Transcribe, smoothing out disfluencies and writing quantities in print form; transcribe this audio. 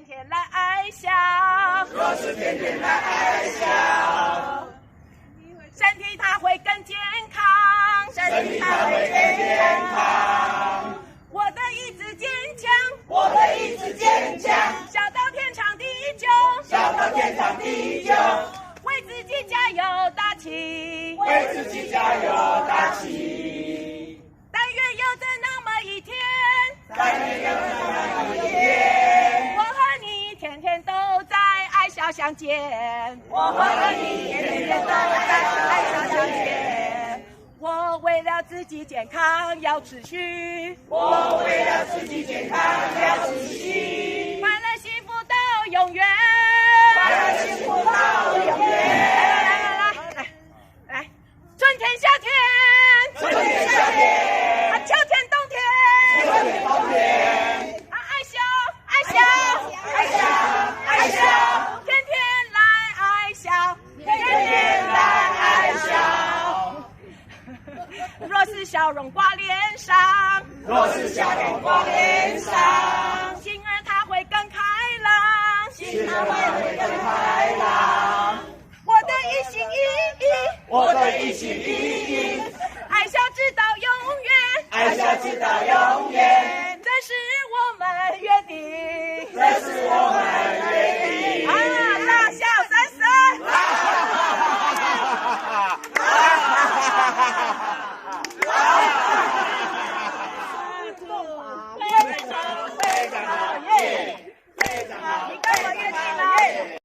天来爱笑，若是天天来爱笑，身体它会更健康，身体它会更健康。我的意志坚强，我的意志坚强，笑到天长地久，笑到天长地久，为自己加油打气，为自己加油打气。但愿有着那么一天，但愿有着那么一天，我和你天天都在爱笑相见，我和你天天都在爱笑相见。我为了自己健康要持续，我为了自己健康要持续，快乐幸福到永远，快乐幸福到永远。来，春天夏天，春天夏天，秋天冬天，秋天冬天，爱笑爱笑爱笑爱笑，天天来爱笑，天天来爱笑。若是笑容挂脸上，若是笑容挂脸上，心儿它会更开朗，心儿会更开朗。我的一心一意，我的一心一意，爱笑直到永远，爱笑直到永